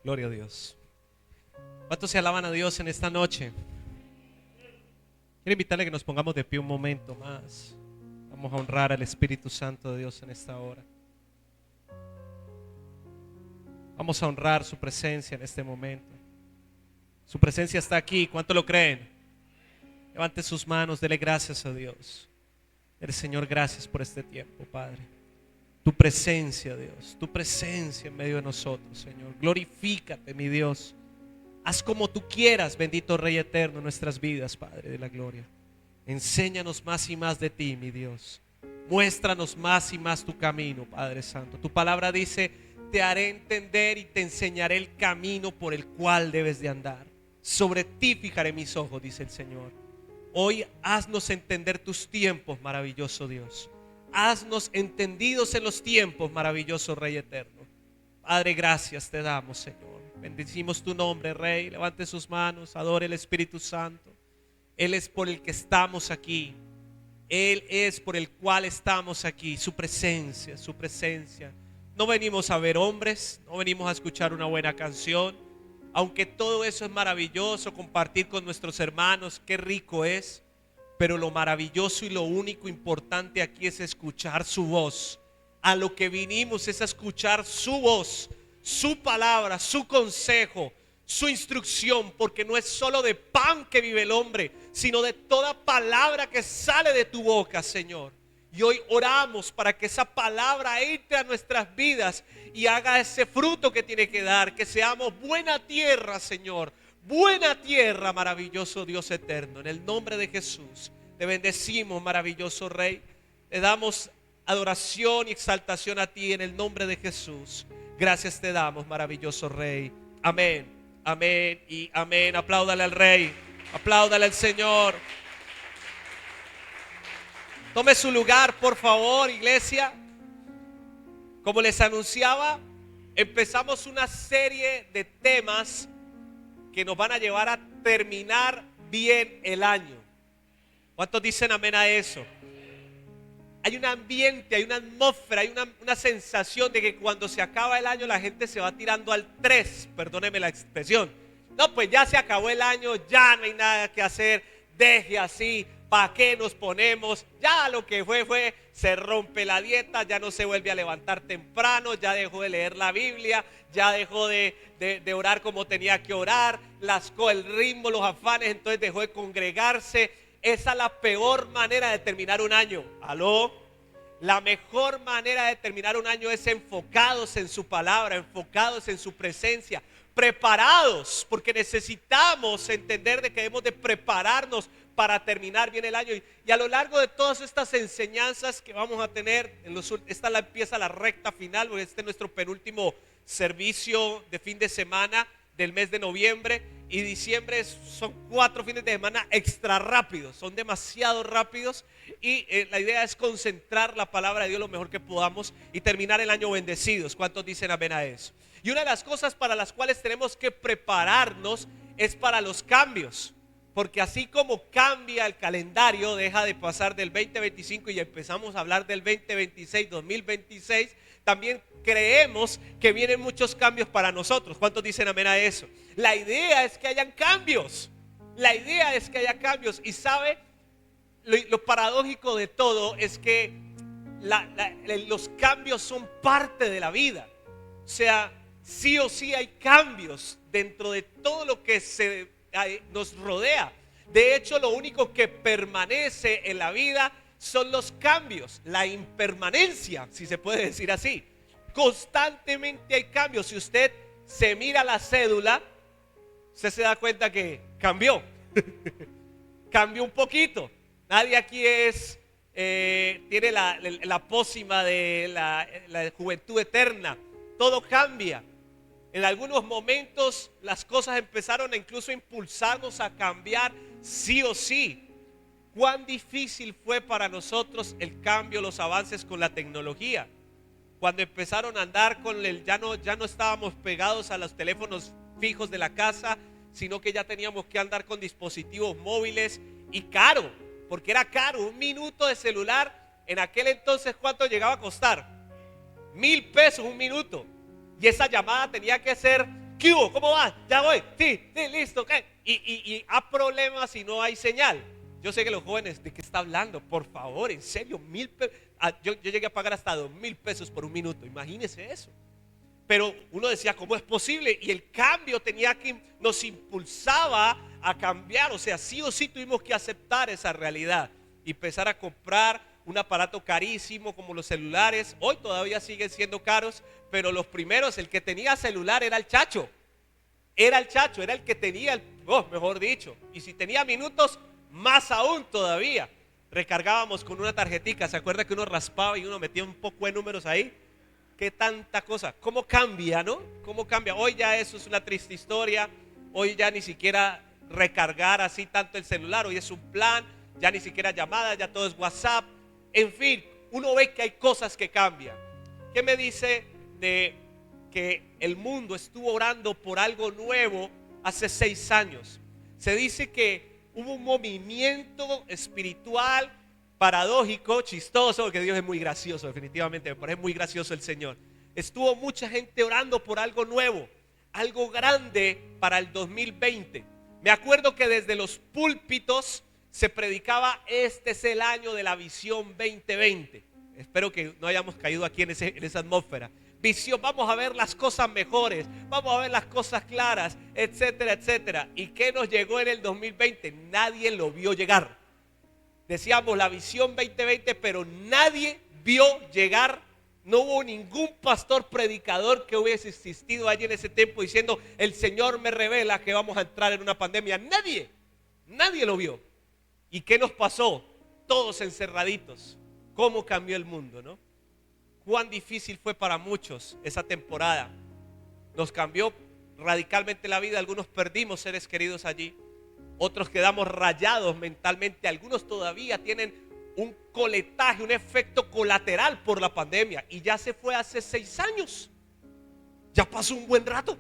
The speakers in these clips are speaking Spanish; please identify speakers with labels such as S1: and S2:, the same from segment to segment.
S1: Gloria a Dios. ¿Cuántos se alaban a Dios en esta noche? Quiero invitarle a que nos pongamos de pie un momento más. Vamos a honrar al Espíritu Santo de Dios en esta hora. Vamos a honrar su presencia en este momento. Su presencia está aquí. ¿Cuánto lo creen? Levante sus manos, dele gracias a Dios. Dele, Señor, gracias por este tiempo, Padre. Tu presencia, Dios, tu presencia en medio de nosotros, Señor. Glorifícate, mi Dios. Haz como tú quieras, bendito Rey eterno, en nuestras vidas, Padre de la gloria. Enséñanos más y más de ti, mi Dios. Muéstranos más y más tu camino, Padre Santo. Tu palabra dice: te haré entender y te enseñaré el camino por el cual debes de andar. Sobre ti fijaré mis ojos, dice el Señor. Hoy haznos entender tus tiempos, maravilloso Dios. Haznos entendidos en los tiempos, maravilloso Rey eterno. Padre, gracias te damos, Señor. Bendecimos tu nombre, Rey. Levante sus manos, adore el Espíritu Santo. Él es por el que estamos aquí. Él es por el cual estamos aquí. Su presencia, su presencia. No venimos a ver hombres, no venimos a escuchar una buena canción. Aunque todo eso es maravilloso, compartir con nuestros hermanos, qué rico es. Pero lo maravilloso y lo único importante aquí es escuchar su voz. A lo que vinimos es a escuchar su voz, su palabra, su consejo, su instrucción, porque no es solo de pan que vive el hombre, sino de toda palabra que sale de tu boca, Señor. Y hoy oramos para que esa palabra entre a nuestras vidas y haga ese fruto que tiene que dar, que seamos buena tierra, Señor. Buena tierra, maravilloso Dios eterno. En el nombre de Jesús te bendecimos, maravilloso Rey. Te damos adoración y exaltación a ti en el nombre de Jesús. Gracias te damos, maravilloso Rey. Amén, amén y amén. Apláudale al Rey, apláudale al Señor. Tome su lugar, por favor, iglesia. Como les anunciaba, empezamos una serie de temas que nos van a llevar a terminar bien el año. ¿Cuántos dicen amén a eso? Hay un ambiente, hay una atmósfera, hay una sensación de que cuando se acaba el año la gente se va tirando al 3, perdóneme la expresión. No, pues ya se acabó el año, ya no hay nada que hacer, deje así, ¿para qué nos ponemos? Ya lo que fue, se rompe la dieta, ya no se vuelve a levantar temprano, ya dejó de leer la Biblia, ya dejó de orar como tenía que orar, el ritmo, los afanes, entonces dejó de congregarse. Esa es la peor manera de terminar un año. ¿Aló? La mejor manera de terminar un año es enfocados en su palabra, enfocados en su presencia, preparados, porque necesitamos entender de que debemos de prepararnos para terminar bien el año. Y a lo largo de todas estas enseñanzas que vamos a tener, empieza la recta final, porque este es nuestro penúltimo servicio de fin de semana del mes de noviembre, y diciembre son 4 fines de semana extra rápidos, son demasiado rápidos, y la idea es concentrar la palabra de Dios lo mejor que podamos y terminar el año bendecidos. ¿Cuántos dicen amén a eso? Y una de las cosas para las cuales tenemos que prepararnos es para los cambios, porque así como cambia el calendario, deja de pasar del 2025 y empezamos a hablar del 2026, 2026, también creemos que vienen muchos cambios para nosotros. ¿Cuántos dicen amén a eso? La idea es que hayan cambios. La idea es que haya cambios. Y sabe, lo paradójico de todo es que los cambios son parte de la vida. O sea, sí o sí hay cambios dentro de todo lo que nos rodea. De hecho, lo único que permanece en la vida son los cambios, la impermanencia, si se puede decir así. Constantemente hay cambios. Si usted se mira la cédula, usted se da cuenta que cambió. Cambió un poquito. Nadie aquí tiene la pócima de la juventud eterna. Todo cambia. En algunos momentos las cosas empezaron a incluso impulsarnos a cambiar sí o sí. Cuán difícil fue para nosotros el cambio, los avances con la tecnología. Cuando empezaron a andar ya no estábamos pegados a los teléfonos fijos de la casa, sino que ya teníamos que andar con dispositivos móviles, y caro, porque era caro. 1 minuto de celular en aquel entonces, ¿cuánto llegaba a costar? 1,000 pesos 1 minuto. Y esa llamada tenía que ser ¿Qué hubo? ¿Cómo va? Ya voy. Sí, sí, listo. ¿Qué? Y hay problemas y no hay señal. Yo sé que los jóvenes, ¿de qué está hablando? Por favor, en serio, 1,000 pesos. Yo llegué a pagar hasta 2,000 pesos por un minuto. Imagínese eso. Pero uno decía, ¿cómo es posible? Y el cambio nos impulsaba a cambiar. O sea, sí o sí tuvimos que aceptar esa realidad y empezar a comprar un aparato carísimo como los celulares. Hoy todavía siguen siendo caros, pero los primeros, el que tenía celular era el chacho. Era el chacho, era el que tenía mejor dicho. Y si tenía minutos, más aún todavía. Recargábamos con una tarjetica. ¿Se acuerda que uno raspaba y uno metía un poco de números ahí? Qué tanta cosa. ¿Cómo cambia, no? ¿Cómo cambia? Hoy ya eso es una triste historia. Hoy ya ni siquiera recargar así tanto el celular. Hoy es un plan. Ya ni siquiera llamadas, ya todo es WhatsApp. En fin, uno ve que hay cosas que cambian. ¿Qué me dice de que el mundo estuvo orando por algo nuevo hace 6 años? Se dice que hubo un movimiento espiritual paradójico, chistoso, porque Dios es muy gracioso, definitivamente, me parece muy gracioso el Señor. Estuvo mucha gente orando por algo nuevo, algo grande para el 2020. Me acuerdo que desde los púlpitos se predicaba: este es el año de la visión 2020. Espero que no hayamos caído aquí en esa atmósfera. Visión, vamos a ver las cosas mejores, vamos a ver las cosas claras, etcétera, etcétera. ¿Y qué nos llegó en el 2020? Nadie lo vio llegar. Decíamos la visión 2020, pero nadie vio llegar. No hubo ningún pastor predicador que hubiese existido allí en ese tiempo diciendo: el Señor me revela que vamos a entrar en una pandemia. Nadie lo vio. ¿Y qué nos pasó? Todos encerraditos. ¿Cómo cambió el mundo, no? Cuán difícil fue para muchos esa temporada. Nos cambió radicalmente la vida. Algunos perdimos seres queridos allí. Otros quedamos rayados mentalmente. Algunos todavía tienen un coletaje, un efecto colateral por la pandemia. Y ya se fue hace 6 años. Ya pasó un buen rato.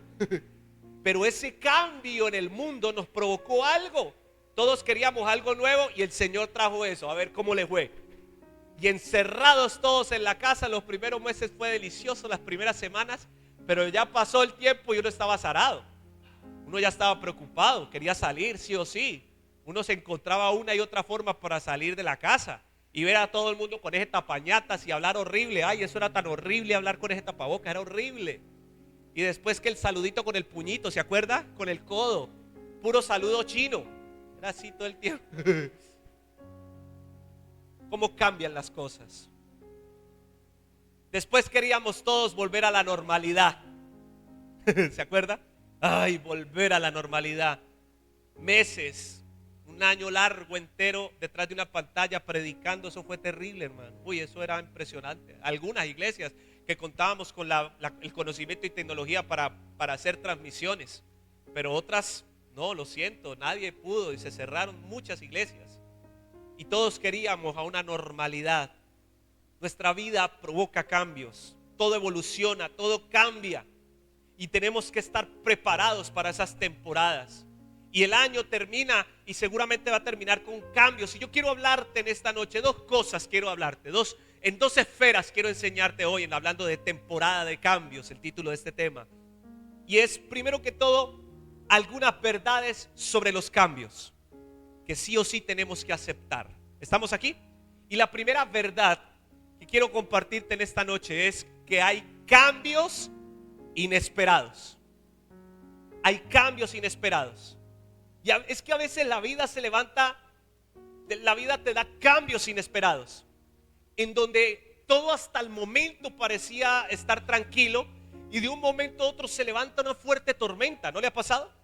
S1: Pero ese cambio en el mundo nos provocó algo. Todos queríamos algo nuevo y el Señor trajo eso. A ver cómo le fue. Y encerrados todos en la casa, los primeros meses fue delicioso, las primeras semanas. Pero ya pasó el tiempo y uno estaba azarado. Uno ya estaba preocupado, quería salir sí o sí. Uno se encontraba una y otra forma para salir de la casa y ver a todo el mundo con ese tapañatas y hablar horrible. Ay, eso era tan horrible, hablar con ese tapabocas, era horrible. Y después que el saludito con el puñito, ¿se acuerda? Con el codo, puro saludo chino. Era así todo el tiempo. ¿Cómo cambian las cosas? Después queríamos todos volver a la normalidad. ¿Se acuerda? Ay, volver a la normalidad. Meses, un año largo entero detrás de una pantalla predicando. Eso fue terrible, hermano. Uy, eso era impresionante. Algunas iglesias que contábamos con el conocimiento y tecnología para hacer transmisiones, pero otras no, lo siento, nadie pudo y se cerraron muchas iglesias. Y todos queríamos a una normalidad. Nuestra vida provoca cambios, todo evoluciona, todo cambia. Y tenemos que estar preparados para esas temporadas. Y el año termina y seguramente va a terminar con cambios. Y yo quiero hablarte en esta noche, 2 cosas quiero hablarte. En 2 esferas quiero enseñarte hoy en hablando de temporada de cambios, el título de este tema. Y es, primero que todo, algunas verdades sobre los cambios que sí o sí tenemos que aceptar. ¿Estamos aquí? Y la primera verdad que quiero compartirte en esta noche es que hay cambios inesperados. Hay cambios inesperados. Y es que a veces la vida se levanta, la vida te da cambios inesperados, en donde todo hasta el momento parecía estar tranquilo y de un momento a otro se levanta una fuerte tormenta. ¿No le ha pasado?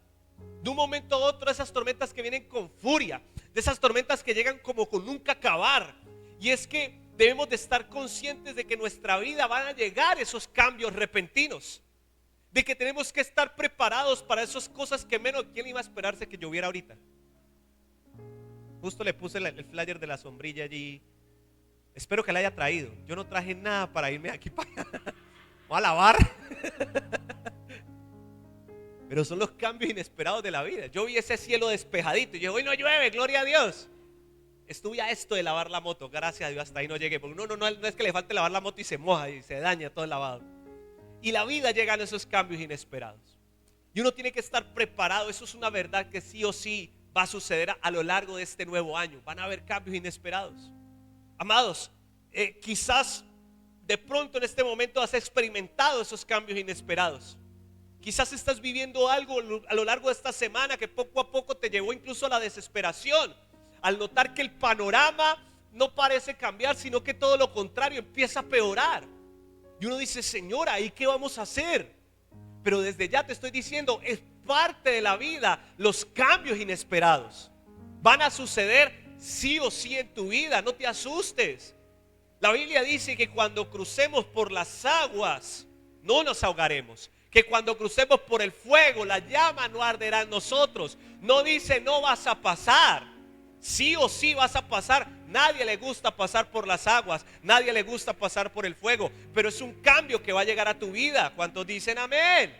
S1: De un momento a otro, esas tormentas que vienen con furia, de esas tormentas que llegan como con nunca acabar. Y es que debemos de estar conscientes de que en nuestra vida van a llegar esos cambios repentinos, de que tenemos que estar preparados para esas cosas que menos. ¿Quién iba a esperarse que lloviera ahorita? Justo le puse el flyer de la sombrilla allí. Espero que la haya traído. Yo no traje nada para irme aquí para allá. Voy a lavar. Pero son los cambios inesperados de la vida. Yo vi ese cielo despejadito y yo, hoy no llueve, gloria a Dios. Estuve a esto de lavar la moto, gracias a Dios, hasta ahí no llegué. Porque no es que le falte lavar la moto y se moja y se daña todo el lavado. Y la vida llega a esos cambios inesperados. Y uno tiene que estar preparado. Eso es una verdad que sí o sí va a suceder a lo largo de este nuevo año. Van a haber cambios inesperados. Amados, quizás de pronto en este momento has experimentado esos cambios inesperados. Quizás estás viviendo algo a lo largo de esta semana que poco a poco te llevó incluso a la desesperación, al notar que el panorama no parece cambiar, sino que todo lo contrario empieza a peorar. Y uno dice: Señor, ¿ahí qué vamos a hacer? Pero desde ya te estoy diciendo, es parte de la vida. Los cambios inesperados van a suceder sí o sí en tu vida. No te asustes. La Biblia dice que cuando crucemos por las aguas no nos ahogaremos, que cuando crucemos por el fuego la llama no arderá en nosotros. No dice no vas a pasar, sí o sí vas a pasar. Nadie le gusta pasar por las aguas, nadie le gusta pasar por el fuego, pero es un cambio que va a llegar a tu vida. ¿Cuántos dicen amén?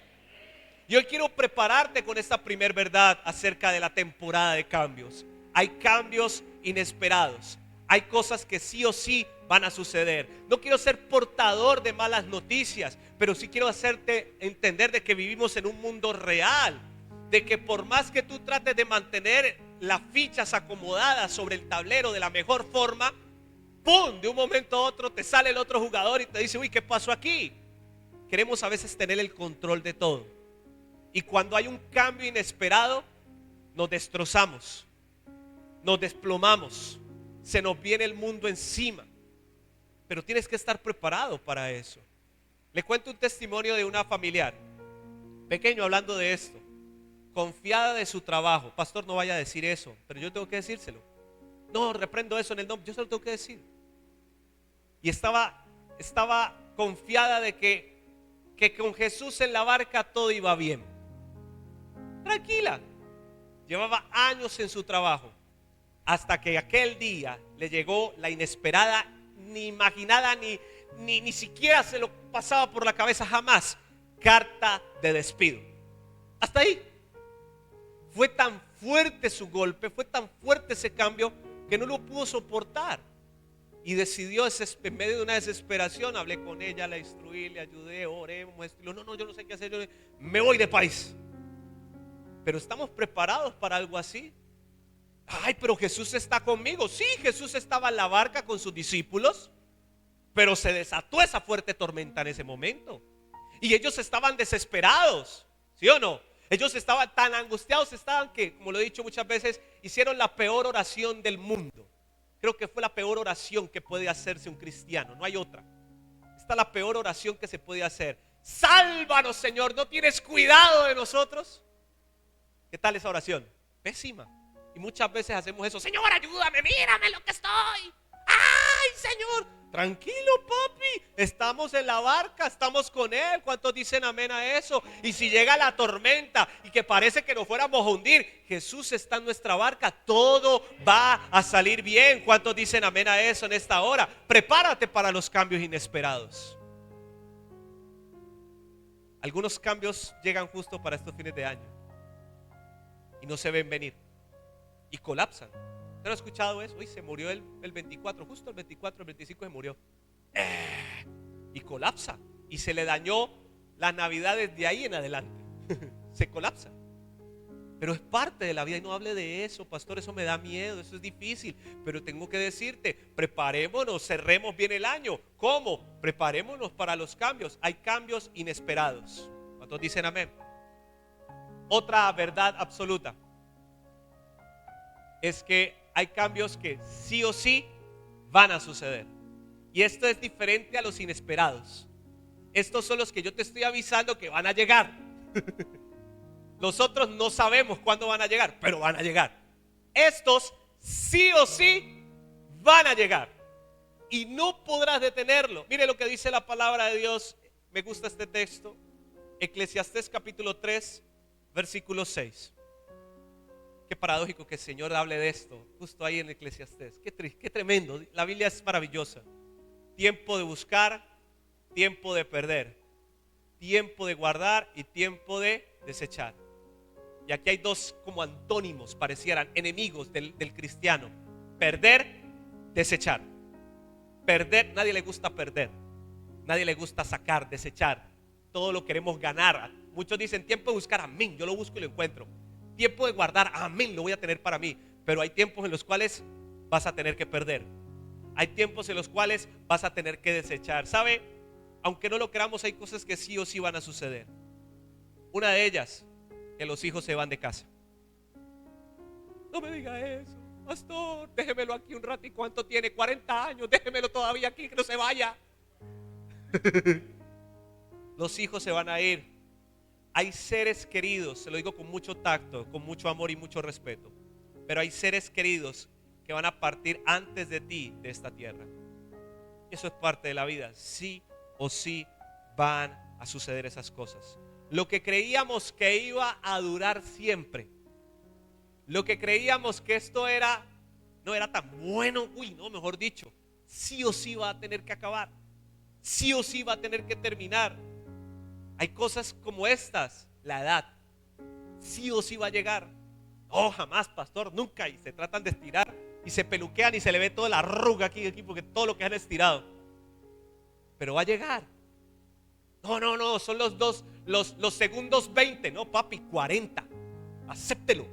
S1: Y hoy quiero prepararte con esta primer verdad acerca de la temporada de cambios. Hay cambios inesperados, hay cosas que sí o sí van a suceder. No quiero ser portador de malas noticias, pero sí quiero hacerte entender de que vivimos en un mundo real, de que por más que tú trates de mantener las fichas acomodadas sobre el tablero de la mejor forma, ¡pum!, de un momento a otro te sale el otro jugador y te dice: uy, ¿qué pasó aquí? Queremos a veces tener el control de todo, y cuando hay un cambio inesperado nos destrozamos, nos desplomamos, se nos viene el mundo encima. Pero tienes que estar preparado para eso. Le cuento un testimonio de una familiar pequeño hablando de esto. Confiada de su trabajo. Pastor, no vaya a decir eso, pero yo tengo que decírselo. No, reprendo eso en el nombre, yo se lo tengo que decir. Y estaba confiada de que con Jesús en la barca todo iba bien. Tranquila. Llevaba años en su trabajo, hasta que aquel día le llegó la inesperada, ni imaginada, ni siquiera se lo pasaba por la cabeza jamás, carta de despido. Hasta ahí. Fue tan fuerte su golpe, fue tan fuerte ese cambio, que no lo pudo soportar. Y decidió, en medio de una desesperación, hablé con ella, la instruí, le ayudé, oremos. No, yo no sé qué hacer, yo me voy de país. Pero estamos preparados para algo así. Ay, pero Jesús está conmigo. Sí, Jesús estaba en la barca con sus discípulos, pero se desató esa fuerte tormenta en ese momento. Y ellos estaban desesperados, ¿sí o no? Ellos estaban tan angustiados, que, como lo he dicho muchas veces, hicieron la peor oración del mundo. Creo que fue la peor oración que puede hacerse un cristiano, no hay otra. Esta es la peor oración que se puede hacer. Sálvanos, Señor, ¿no tienes cuidado de nosotros? ¿Qué tal esa oración? Pésima. Y muchas veces hacemos eso: Señor, ayúdame, mírame lo que estoy. Ay, Señor, tranquilo, papi, estamos en la barca, estamos con Él. ¿Cuántos dicen amén a eso? Y si llega la tormenta y que parece que nos fuéramos a hundir, Jesús está en nuestra barca, todo va a salir bien. ¿Cuántos dicen amén a eso en esta hora? Prepárate para los cambios inesperados. Algunos cambios llegan justo para estos fines de año y no se ven venir y colapsan. ¿Usted no ha escuchado eso? Uy, se murió el 24, justo el 24, el 25 se murió. Y colapsa. Y se le dañó la Navidad desde ahí en adelante. Se colapsa. Pero es parte de la vida. Y no hable de eso, pastor, eso me da miedo, eso es difícil. Pero tengo que decirte, preparémonos, cerremos bien el año. ¿Cómo? Preparémonos para los cambios. Hay cambios inesperados. ¿Cuántos dicen amén? Otra verdad absoluta es que hay cambios que sí o sí van a suceder. Y esto es diferente a los inesperados. Estos son los que yo te estoy avisando que van a llegar. Los otros no sabemos cuándo van a llegar, pero van a llegar. Estos sí o sí van a llegar. Y no podrás detenerlo. Mire lo que dice la palabra de Dios. Me gusta este texto. Eclesiastés capítulo 3, versículo 6. Qué paradójico que el Señor hable de esto justo ahí en Eclesiastés. Qué tremendo. La Biblia es maravillosa. Tiempo de buscar, tiempo de perder, tiempo de guardar y tiempo de desechar. Y aquí hay dos como antónimos, parecieran enemigos del cristiano: perder, desechar. Perder, nadie le gusta perder, nadie le gusta sacar, desechar. Todo lo queremos ganar, Muchos dicen tiempo de buscar, amén, yo lo busco y lo encuentro. Tiempo de guardar, amén, lo voy a tener para mí. Pero hay tiempos en los cuales vas a tener que perder. Hay tiempos en los cuales vas a tener que desechar. ¿Sabe? Aunque no lo creamos, hay cosas que sí o sí van a suceder. Una de ellas, que los hijos se van de casa. No me diga eso, pastor, déjemelo aquí un rato. ¿Y cuánto tiene? 40 años, déjemelo todavía aquí, que no se vaya. Los hijos se van a ir. Hay seres queridos, se lo digo con mucho tacto, con mucho amor y mucho respeto, pero hay seres queridos que van a partir antes de ti de esta tierra. Eso es parte de la vida. Sí o sí van a suceder esas cosas. Lo que creíamos que iba a durar siempre, lo que creíamos que esto no era tan bueno, mejor dicho, sí o sí va a tener que acabar, sí o sí va a tener que terminar. Hay cosas como estas, la edad, sí o sí va a llegar. No, jamás, pastor, nunca. Y se tratan de estirar y se peluquean y se le ve toda la arruga aquí porque todo lo que han estirado. Pero va a llegar. No, son los segundos 20. No, papi, 40. Acéptelo.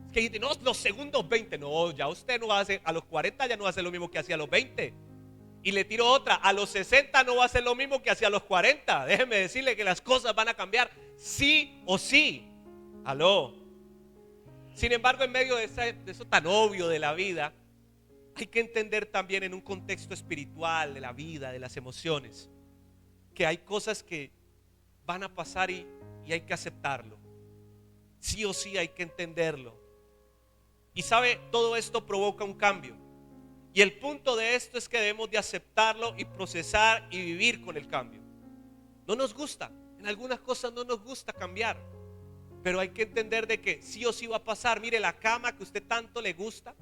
S1: Es que dice, no, los segundos 20. No, ya usted no va a hacer, a los 40 ya no va a hacer lo mismo que hacía a los 20. Y le tiro otra, a los 60 no va a ser lo mismo que hacia los 40. Déjeme decirle que las cosas van a cambiar sí o sí. Aló. Sin embargo, en medio de eso tan obvio de la vida, hay que entender también en un contexto espiritual de la vida, de las emociones, que hay cosas que van a pasar y hay que aceptarlo. Sí o sí hay que entenderlo. Y sabe, todo esto provoca un cambio. Y el punto de esto es que debemos de aceptarlo y procesar y vivir con el cambio. No nos gusta, en algunas cosas no nos gusta cambiar, pero hay que entender de que sí o sí va a pasar. Mire, la cama que a usted tanto le gusta,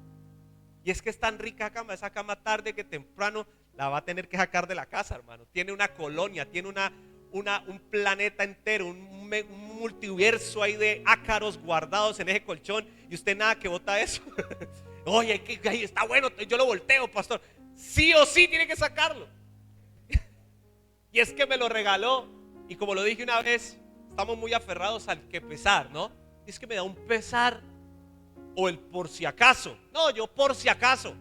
S1: y es que es tan rica cama, esa cama tarde que temprano la va a tener que sacar de la casa, hermano. Tiene una colonia, tiene un planeta entero, un multiverso ahí de ácaros guardados en ese colchón, y usted nada que bota eso. Oye, ahí está bueno, yo lo volteo, pastor. Sí o sí tiene que sacarlo. Y es que me lo regaló. Y como lo dije una vez, estamos muy aferrados al que pesar, ¿no? Y es que me da un pesar. O el por si acaso. No, yo por si acaso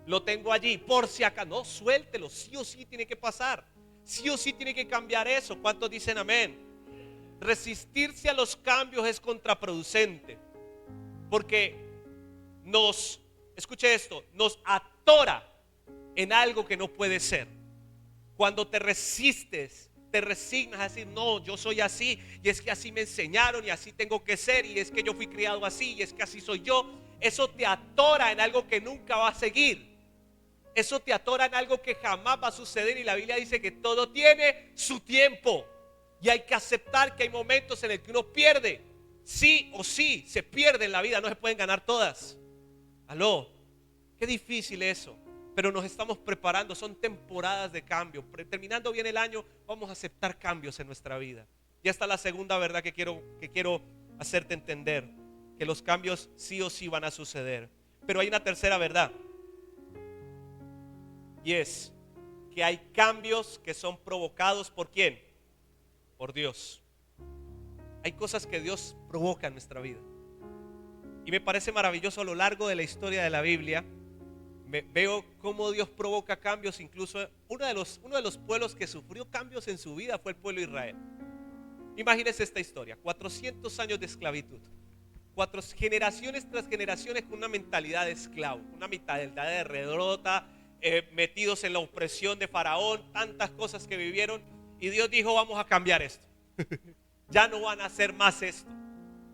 S1: lo tengo allí, por si acaso. No, suéltelo, sí o sí tiene que pasar. Sí o sí tiene que cambiar eso. ¿Cuántos dicen amén? Resistirse a los cambios es contraproducente, porque escuche esto, nos atora en algo que no puede ser. Cuando te resistes, te resignas a decir, no, yo soy así, y es que así me enseñaron, y así tengo que ser, y es que yo fui criado así, y es que así soy yo. Eso te atora en algo que nunca va a seguir. Eso te atora en algo que jamás va a suceder, y la Biblia dice que todo tiene su tiempo, y hay que aceptar que hay momentos en el que uno pierde. Sí o sí, se pierde en la vida, no se pueden ganar todas. Aló, qué difícil eso, pero nos estamos preparando, son temporadas de cambio. Terminando bien el año, vamos a aceptar cambios en nuestra vida. Y esta es la segunda verdad que quiero hacerte entender, que los cambios sí o sí van a suceder. Pero hay una tercera verdad, y es que hay cambios que son provocados ¿por quién? Por Dios. Hay cosas que Dios provoca en nuestra vida. Y me parece maravilloso a lo largo de la historia de la Biblia. Veo cómo Dios provoca cambios. Incluso uno de los pueblos que sufrió cambios en su vida fue el pueblo de Israel. Imagínense esta historia: 400 años de esclavitud, generaciones tras generaciones con una mentalidad de esclavo, una mentalidad de derrota, metidos en la opresión de Faraón, tantas cosas que vivieron. Y Dios dijo, vamos a cambiar esto. Ya no van a hacer más esto.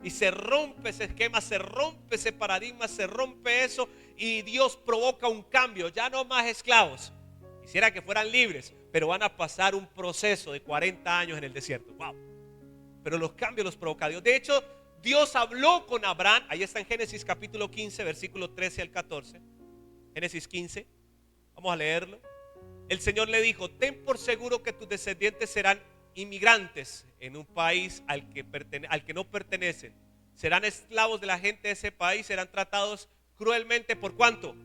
S1: Y se rompe ese esquema, se rompe ese paradigma, se rompe eso, y Dios provoca un cambio. Ya no más esclavos. Quisiera que fueran libres, pero van a pasar un proceso de 40 años en el desierto. Wow. Pero los cambios los provoca Dios. De hecho, Dios habló con Abraham. Ahí está en Génesis capítulo 15, versículo 13 al 14. Génesis 15. Vamos a leerlo. El Señor le dijo, ten por seguro que tus descendientes serán inmigrantes en un país al que no pertenecen. Serán esclavos de la gente de ese país, serán tratados cruelmente. ¿Por cuánto?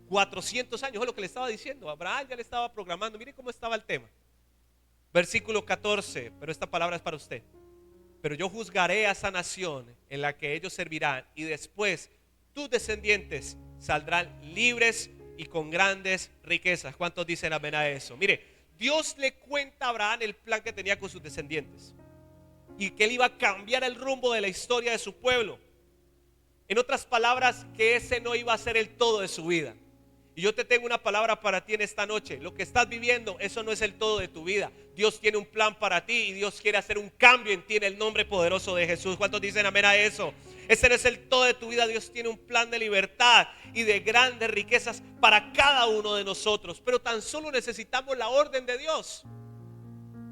S1: 400 años. Es lo que le estaba diciendo. Abraham ya le estaba programando. Mire cómo estaba el tema. Versículo 14, pero esta palabra es para usted. pero yo juzgaré a esa nación en la que ellos servirán, y después tus descendientes saldrán libres y con grandes riquezas. ¿Cuántos dicen amén a eso? Mire, Dios le cuenta a Abraham el plan que tenía con sus descendientes y que él iba a cambiar el rumbo de la historia de su pueblo. En otras palabras, que ese no iba a ser el todo de su vida. Y yo te tengo una palabra para ti en esta noche. Lo que estás viviendo, eso no es el todo de tu vida. Dios tiene un plan para ti y Dios quiere hacer un cambio en ti en el nombre poderoso de Jesús. ¿Cuántos dicen amén a eso? Ese no es el todo de tu vida. Dios tiene un plan de libertad y de grandes riquezas para cada uno de nosotros. Pero tan solo necesitamos la orden de Dios.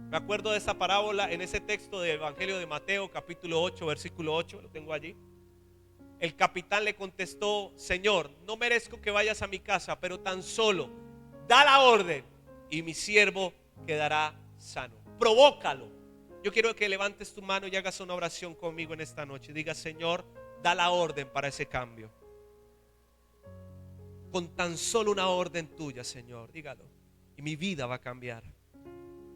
S1: Me acuerdo de esa parábola en ese texto del Evangelio de Mateo, capítulo 8, versículo 8. Lo tengo allí. El capitán le contestó: Señor, no merezco que vayas a mi casa, pero tan solo da la orden y mi siervo quedará sano. Provócalo. Yo quiero que levantes tu mano y hagas una oración conmigo en esta noche. Diga: Señor, da la orden para ese cambio. Con tan solo una orden tuya, Señor, dígalo, y mi vida va a cambiar.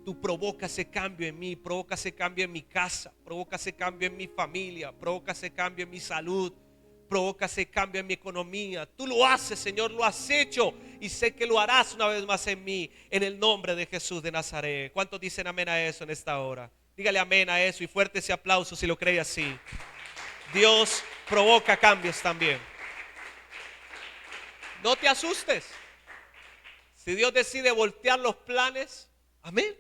S1: Tú provoca ese cambio en mí, provoca ese cambio en mi casa, provoca ese cambio en mi familia, provoca ese cambio en mi salud, provoca ese cambio en mi economía. Tú lo haces, Señor, lo has hecho y sé que lo harás una vez más en mí, en el nombre de Jesús de Nazaret. ¿Cuántos dicen amén a eso en esta hora? Dígale amén a eso y fuerte ese aplauso si lo cree así. Dios provoca cambios también. No te asustes. Si Dios decide voltear los planes, amén,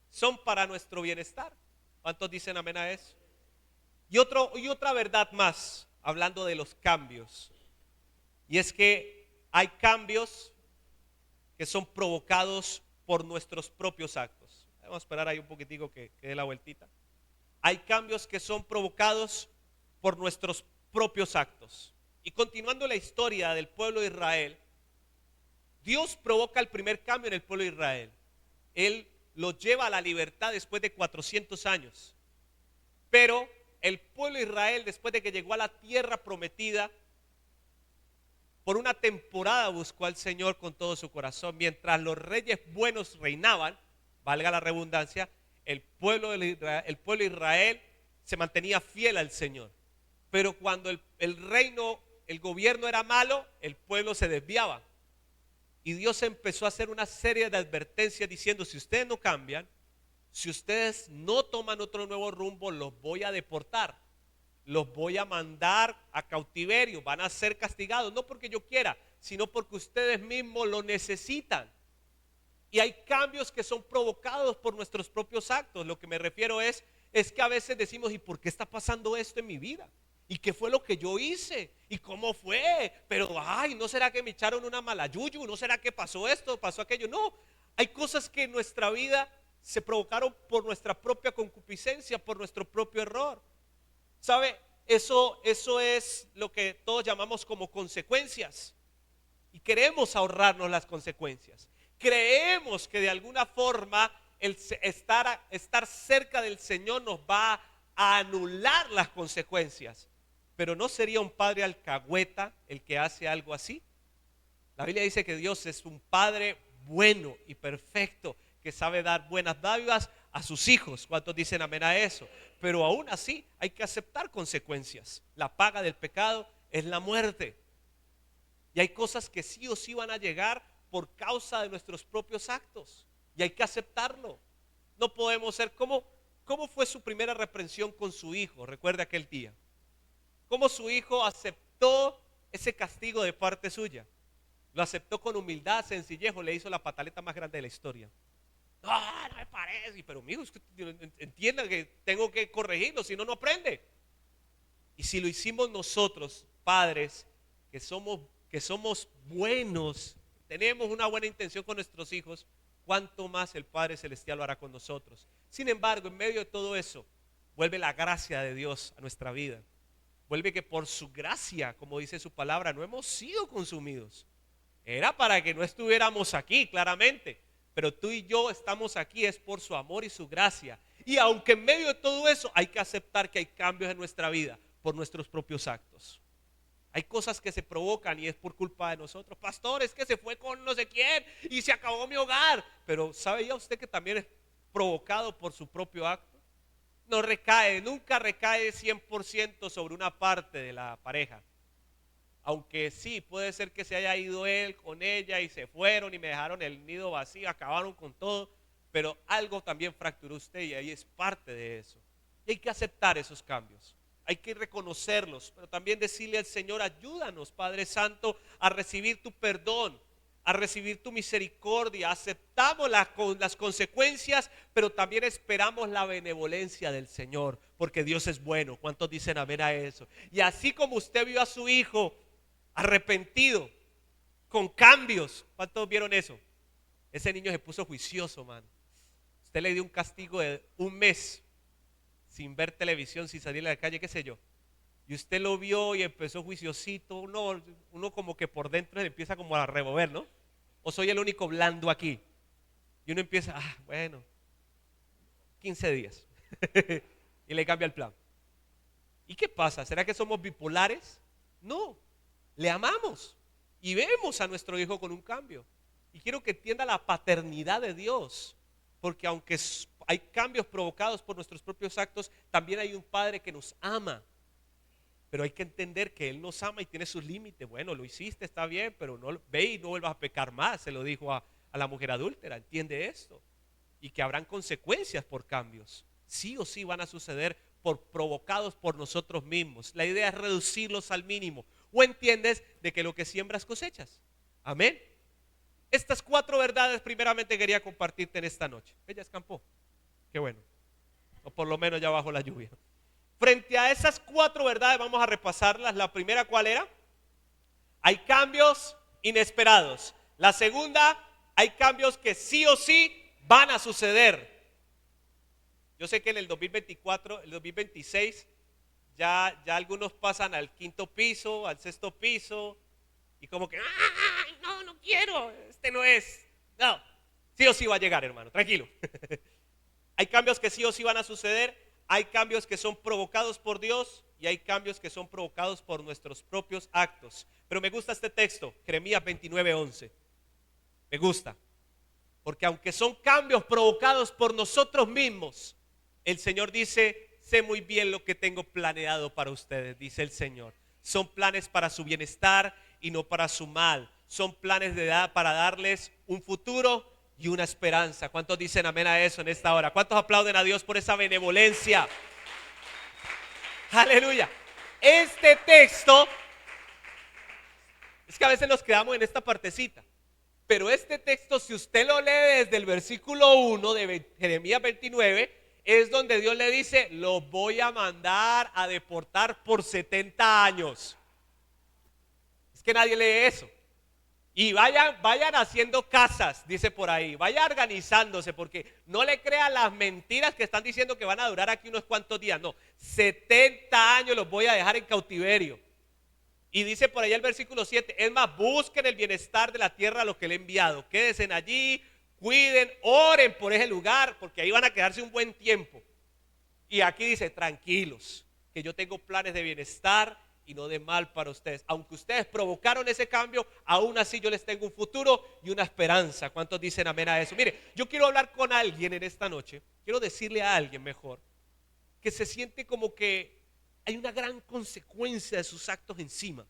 S1: son para nuestro bienestar. ¿Cuántos dicen amén a eso? Y otra verdad más, hablando de los cambios, y es que hay cambios que son provocados por nuestros propios actos. Vamos a esperar ahí un poquitico que dé la vueltita. Hay cambios que son provocados por nuestros propios actos. Y continuando la historia del pueblo de Israel, Dios provoca el primer cambio en el pueblo de Israel. Él los lleva a la libertad después de 400 años. Pero el pueblo de Israel, después de que llegó a la tierra prometida, por una temporada buscó al Señor con todo su corazón. Mientras los reyes buenos reinaban, valga la redundancia, el pueblo de Israel se mantenía fiel al Señor. Pero cuando el gobierno era malo, el pueblo se desviaba. Y Dios empezó a hacer una serie de advertencias diciendo: si ustedes no cambian, si ustedes no toman otro nuevo rumbo, los voy a deportar, los voy a mandar a cautiverio, van a ser castigados, no porque yo quiera, sino porque ustedes mismos lo necesitan. Y hay cambios que son provocados por nuestros propios actos. Lo que me refiero es que a veces decimos: ¿y por qué está pasando esto en mi vida? ¿Y qué fue lo que yo hice? ¿Y cómo fue? Pero, ay, ¿no será que me echaron una mala yuyu? ¿No será que pasó esto, pasó aquello? No, hay cosas que en nuestra vida se provocaron por nuestra propia concupiscencia, por nuestro propio error. ¿Sabe? Eso es lo que todos llamamos como consecuencias. Y queremos ahorrarnos las consecuencias. Creemos que de alguna forma el estar cerca del Señor nos va a anular las consecuencias. Pero ¿no sería un padre alcahueta el que hace algo así? La Biblia dice que Dios es un padre bueno y perfecto, que sabe dar buenas dádivas a sus hijos. ¿Cuántos dicen amén a eso? Pero aún así hay que aceptar consecuencias. La paga del pecado es la muerte. Y hay cosas que sí o sí van a llegar por causa de nuestros propios actos. Y hay que aceptarlo. No podemos ser como... ¿Cómo fue su primera reprensión con su hijo? Recuerde aquel día. ¿Cómo su hijo aceptó ese castigo de parte suya? Lo aceptó con humildad, sencillez, o le hizo la pataleta más grande de la historia. No me parece, pero amigo, entienda que tengo que corregirlo, si no, no aprende. Y si lo hicimos nosotros, padres, que somos buenos, tenemos una buena intención con nuestros hijos, cuánto más el Padre Celestial lo hará con nosotros. Sin embargo, en medio de todo eso, vuelve la gracia de Dios a nuestra vida. Vuelve que por su gracia, como dice su palabra, no hemos sido consumidos. Era para que no estuviéramos aquí, claramente. Pero tú y yo estamos aquí es por su amor y su gracia. Y aunque en medio de todo eso hay que aceptar que hay cambios en nuestra vida por nuestros propios actos. Hay cosas que se provocan y es por culpa de nosotros. Pastor, es que se fue con no sé quién y se acabó mi hogar. Pero ¿sabe ya usted que también es provocado por su propio acto? no recae, nunca recae 100% sobre una parte de la pareja. Aunque sí, puede ser que se haya ido él con ella y se fueron y me dejaron el nido vacío, acabaron con todo, pero algo también fracturó usted y ahí es parte de eso. Y hay que aceptar esos cambios, hay que reconocerlos, pero también decirle al Señor, ayúdanos, Padre Santo, a recibir tu perdón, a recibir tu misericordia. Aceptamos las consecuencias, pero también esperamos la benevolencia del Señor, porque Dios es bueno. ¿Cuántos dicen amén a eso? Y así como usted vio a su hijo arrepentido, con cambios, ¿cuántos vieron eso? Ese niño se puso juicioso, man. Usted le dio un castigo de un mes sin ver televisión, sin salir a la calle, qué sé yo. Y usted lo vio y empezó juiciosito. Uno como que por dentro le empieza como a remover, ¿no? O soy el único blando aquí. Y uno empieza, bueno, 15 días. Y le cambia el plan. ¿Y qué pasa? ¿Será que somos bipolares? No, le amamos y vemos a nuestro hijo con un cambio. Y quiero que entienda la paternidad de Dios, porque aunque hay cambios provocados por nuestros propios actos, también hay un Padre que nos ama. Pero hay que entender que Él nos ama y tiene sus límites. Bueno, lo hiciste, está bien, pero no, ve y no vuelvas a pecar más, se lo dijo a la mujer adúltera. Entiende esto. Y que habrán consecuencias por cambios. Sí o sí van a suceder provocados por nosotros mismos. La idea es reducirlos al mínimo. ¿O entiendes de que lo que siembras cosechas? Amén. Estas 4 verdades primeramente quería compartirte en esta noche. Ella escampó. Qué bueno. O por lo menos ya bajo la lluvia. Frente a esas 4 verdades vamos a repasarlas. La primera, ¿cuál era? Hay cambios inesperados. La segunda, hay cambios que sí o sí van a suceder. Yo sé que en el 2024, el 2026, ya algunos pasan al 5.º piso, al 6.º piso, y como que, no quiero, este no es. No, sí o sí va a llegar, hermano, tranquilo. Hay cambios que sí o sí van a suceder, hay cambios que son provocados por Dios y hay cambios que son provocados por nuestros propios actos. Pero me gusta este texto, Jeremías 29:11. Me gusta, porque aunque son cambios provocados por nosotros mismos, el Señor dice, sé muy bien lo que tengo planeado para ustedes, dice el Señor. Son planes para su bienestar y no para su mal. Son planes para darles un futuro y una esperanza. ¿Cuántos dicen amén a eso en esta hora? ¿Cuántos aplauden a Dios por esa benevolencia? Aleluya. Este texto, es que a veces nos quedamos en esta partecita, pero este texto, si usted lo lee desde el versículo 1 de Jeremías 29, es donde Dios le dice, los voy a mandar a deportar por 70 años. Es que nadie lee eso. Y vayan haciendo casas, dice por ahí, vayan organizándose, porque no le crean las mentiras que están diciendo que van a durar aquí unos cuantos días. No, 70 años los voy a dejar en cautiverio. Y dice por ahí el versículo 7, es más, busquen el bienestar de la tierra a los que le he enviado. Quédense allí, cuiden, oren por ese lugar, porque ahí van a quedarse un buen tiempo. Y aquí dice, tranquilos, que yo tengo planes de bienestar y no de mal para ustedes. Aunque ustedes provocaron ese cambio, aún así yo les tengo un futuro y una esperanza. ¿Cuántos dicen amén a eso? Mire, yo quiero hablar con alguien en esta noche, quiero decirle a alguien mejor, que se siente como que hay una gran consecuencia de sus actos encima.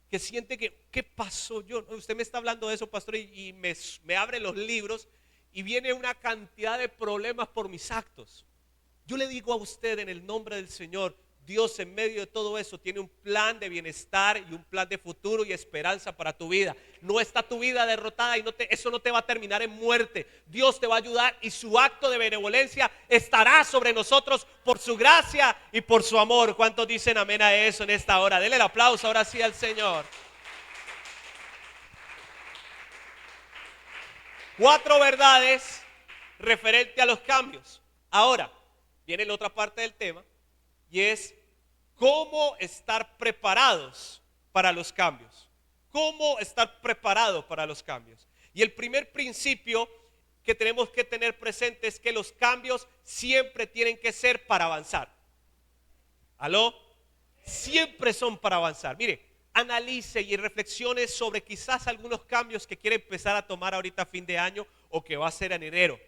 S1: Que siente que, ¿qué pasó? Usted me está hablando de eso, pastor, y me abre los libros y viene una cantidad de problemas por mis actos. Yo le digo a usted en el nombre del Señor, Dios en medio de todo eso tiene un plan de bienestar y un plan de futuro y esperanza para tu vida. No está tu vida derrotada y eso no te va a terminar en muerte. Dios te va a ayudar y su acto de benevolencia estará sobre nosotros por su gracia y por su amor. ¿Cuántos dicen amén a eso en esta hora? Denle el aplauso ahora sí al Señor. 4 verdades referente a los cambios. Ahora, viene la otra parte del tema y es cómo estar preparados para los cambios. Cómo estar preparados para los cambios. Y el primer principio que tenemos que tener presente es que los cambios siempre tienen que ser para avanzar. ¿Aló? Siempre son para avanzar. Mire, analice y reflexione sobre quizás algunos cambios que quiere empezar a tomar ahorita a fin de año o que va a hacer en enero.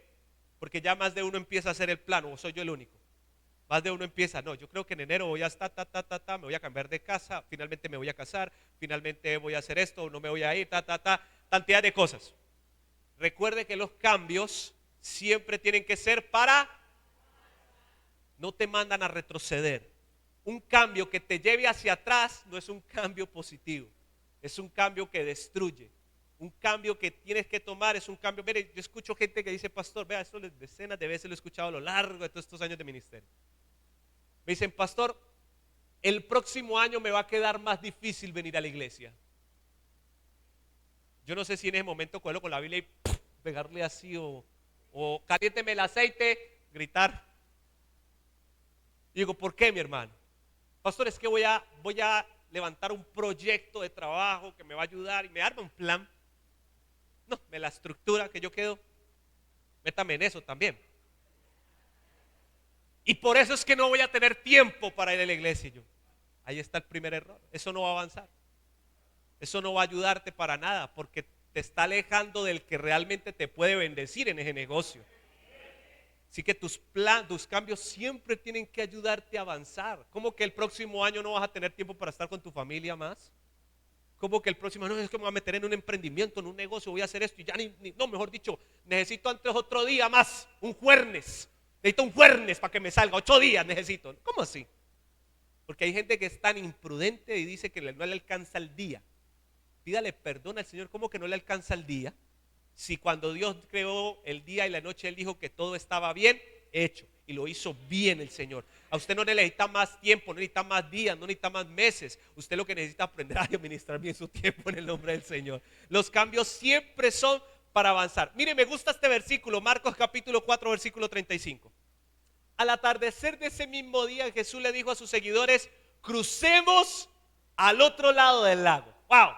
S1: Porque ya más de uno empieza a hacer el plan, o soy yo el único. Más de uno empieza, no, yo creo que en enero voy a estar, me voy a cambiar de casa, finalmente me voy a casar, finalmente voy a hacer esto, no me voy a ir, cantidad de cosas. Recuerde que los cambios siempre tienen que ser para, no te mandan a retroceder. Un cambio que te lleve hacia atrás no es un cambio positivo, es un cambio que destruye. Un cambio que tienes que tomar es un cambio. Mire, yo escucho gente que dice, pastor, vea, esto decenas de veces lo he escuchado a lo largo de todos estos años de ministerio. Me dicen, pastor, el próximo año me va a quedar más difícil venir a la iglesia. Yo no sé si en ese momento cogerlo con la Biblia y pegarle así o caliénteme el aceite, gritar. Y digo, ¿por qué, mi hermano? Pastor, es que voy a levantar un proyecto de trabajo que me va a ayudar y me arma un plan. No, me la estructura que yo quedo, métame en eso también. Y por eso es que no voy a tener tiempo para ir a la iglesia. Y yo, ahí está el primer error. Eso no va a avanzar. Eso no va a ayudarte para nada porque te está alejando del que realmente te puede bendecir en ese negocio. Así que tus cambios siempre tienen que ayudarte a avanzar. ¿Cómo que el próximo año no vas a tener tiempo para estar con tu familia más? ¿Cómo que el próximo año es que me voy a meter en un emprendimiento, en un negocio, voy a hacer esto y ya no, mejor dicho, necesito antes otro día más, un jueves. Necesito un jueves para que me salga, 8 días necesito. ¿Cómo así? Porque hay gente que es tan imprudente y dice que no le alcanza el día. Pídale perdón al Señor, ¿cómo que no le alcanza el día? Si cuando Dios creó el día y la noche, Él dijo que todo estaba bien hecho y lo hizo bien el Señor. A usted no necesita más tiempo, no necesita más días, no necesita más meses. Usted lo que necesita es aprender a administrar bien su tiempo en el nombre del Señor. Los cambios siempre son para avanzar. Mire, me gusta este versículo, Marcos capítulo 4, versículo 35. Al atardecer de ese mismo día, Jesús le dijo a sus seguidores, crucemos al otro lado del lago. ¡Wow!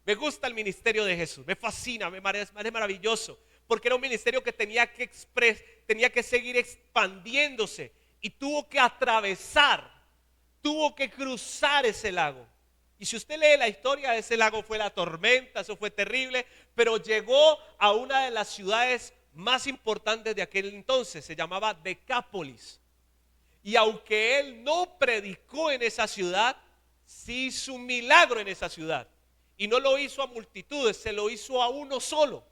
S1: Me gusta el ministerio de Jesús, me fascina, me parece maravilloso, porque era un ministerio que tenía que seguir expandiéndose y tuvo que atravesar, tuvo que cruzar ese lago. Y si usted lee la historia de ese lago, fue la tormenta, eso fue terrible, pero llegó a una de las ciudades más importantes de aquel entonces, se llamaba Decápolis. Y aunque él no predicó en esa ciudad, sí hizo un milagro en esa ciudad. Y no lo hizo a multitudes, se lo hizo a uno solo.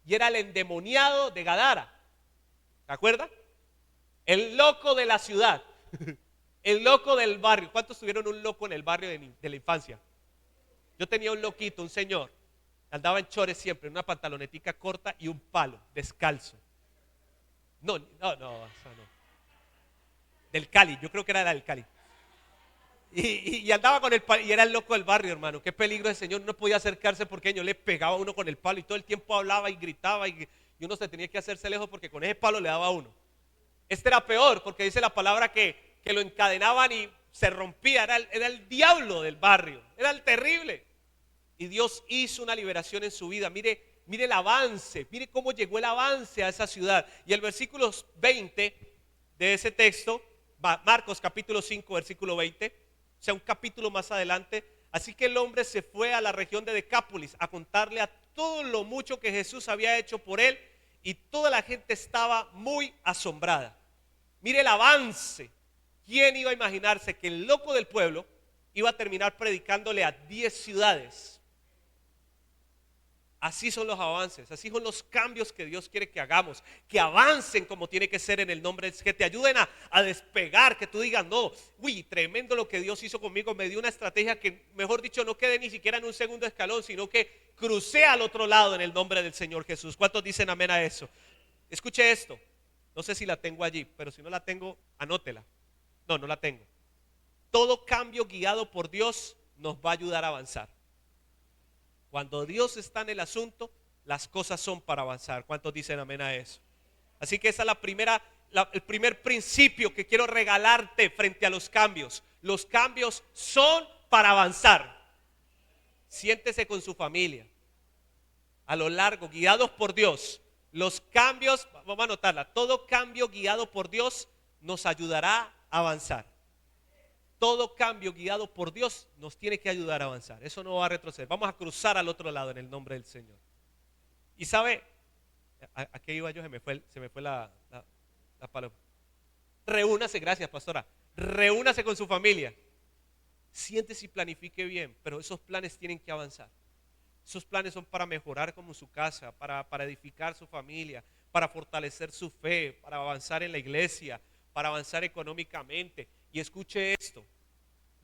S1: Y era el endemoniado de Gadara. ¿Se acuerdan? El loco de la ciudad. El loco del barrio. ¿Cuántos tuvieron un loco en el barrio de la infancia? Yo tenía un loquito, un señor. Andaba en chores siempre, en una pantalonetica corta y un palo, descalzo. No, eso no. Del Cali, yo creo que era del Cali. Y andaba con el palo y era el loco del barrio, hermano. Qué peligro el Señor, no podía acercarse porque yo le pegaba a uno con el palo y todo el tiempo hablaba y gritaba y uno se tenía que hacerse lejos porque con ese palo le daba a uno. Este era peor porque dice la palabra que lo encadenaban y se rompía, era el diablo del barrio, era el terrible. Y Dios hizo una liberación en su vida. Mire el avance, mire cómo llegó el avance a esa ciudad. Y el versículo 20 de ese texto, Marcos capítulo 5, versículo 20, o sea, un capítulo más adelante. Así que el hombre se fue a la región de Decápolis a contarle a todo lo mucho que Jesús había hecho por él, y toda la gente estaba muy asombrada. Mire el avance. ¿Quién iba a imaginarse que el loco del pueblo iba a terminar predicándole a 10 ciudades? Así son los avances, así son los cambios que Dios quiere que hagamos, que avancen como tiene que ser en el nombre, que te ayuden a despegar, que tú digas, no, uy, tremendo lo que Dios hizo conmigo, me dio una estrategia que, mejor dicho, no quedé ni siquiera en un segundo escalón, sino que crucé al otro lado en el nombre del Señor Jesús. ¿Cuántos dicen amén a eso? Escuche esto, no sé si la tengo allí, pero si no la tengo, anótela. No la tengo. Todo cambio guiado por Dios nos va a ayudar a avanzar. Cuando Dios está en el asunto, las cosas son para avanzar. ¿Cuántos dicen amén a eso? Así que esa es el primer principio que quiero regalarte frente a los cambios. Los cambios son para avanzar. Siéntese con su familia. A lo largo, guiados por Dios. Los cambios, vamos a anotarla, todo cambio guiado por Dios nos ayudará a avanzar. Todo cambio guiado por Dios nos tiene que ayudar a avanzar. Eso no va a retroceder. Vamos a cruzar al otro lado en el nombre del Señor. Y sabe, ¿a qué iba yo? Se me fue la palabra. reúnase, gracias pastora, reúnase con su familia. Siéntese y planifique bien, pero esos planes tienen que avanzar. Esos planes son para mejorar como su casa, para edificar su familia, para fortalecer su fe, para avanzar en la iglesia, para avanzar económicamente. Y escuche esto,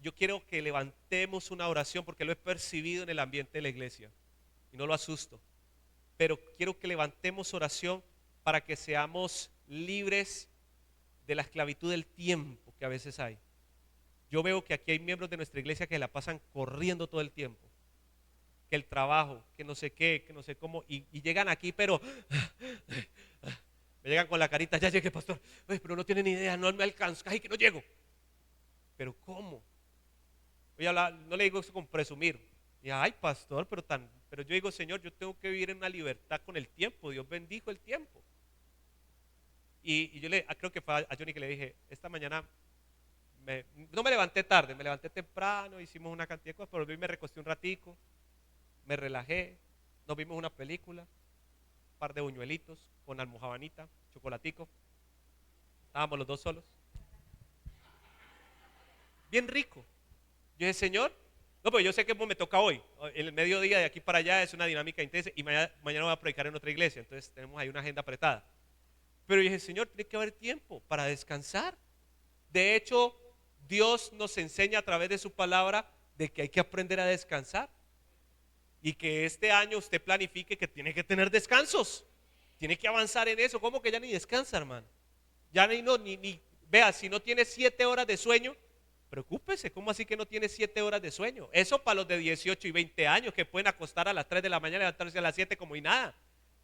S1: yo quiero que levantemos una oración porque lo he percibido en el ambiente de la iglesia y no lo asusto, pero quiero que levantemos oración para que seamos libres de la esclavitud del tiempo que a veces hay. Yo veo que aquí hay miembros de nuestra iglesia que la pasan corriendo todo el tiempo, que el trabajo, que no sé qué, que no sé cómo, y llegan aquí, pero me llegan con la carita, ya llegué pastor, pero no tienen ni idea, no me alcanzo, ay que no llego. Pero ¿cómo? Voy a hablar, no le digo eso con presumir. Y ay pastor, pero yo digo Señor, yo tengo que vivir en una libertad con el tiempo, Dios bendijo el tiempo. Y yo creo que fue a Johnny que le dije, esta mañana no me levanté tarde, me levanté temprano, hicimos una cantidad de cosas, pero me recosté un ratico, me relajé, nos vimos una película, un par de buñuelitos con almojabanita, chocolatico, estábamos los dos solos, bien rico. Yo dije, Señor, no, pero yo sé que me toca hoy, el mediodía de aquí para allá es una dinámica intensa y mañana voy a predicar en otra iglesia, entonces tenemos ahí una agenda apretada. Pero yo dije, Señor, tiene que haber tiempo para descansar. De hecho, Dios nos enseña a través de su palabra de que hay que aprender a descansar. Y que este año usted planifique que tiene que tener descansos. Tiene que avanzar en eso. ¿Cómo que ya ni descansa, hermano? Ya ni vea, si no tiene 7 horas de sueño, preocúpese. ¿Cómo así que no tiene 7 horas de sueño? Eso para los de 18 y 20 años que pueden acostar a las 3 de la mañana y levantarse a las 7 como y nada.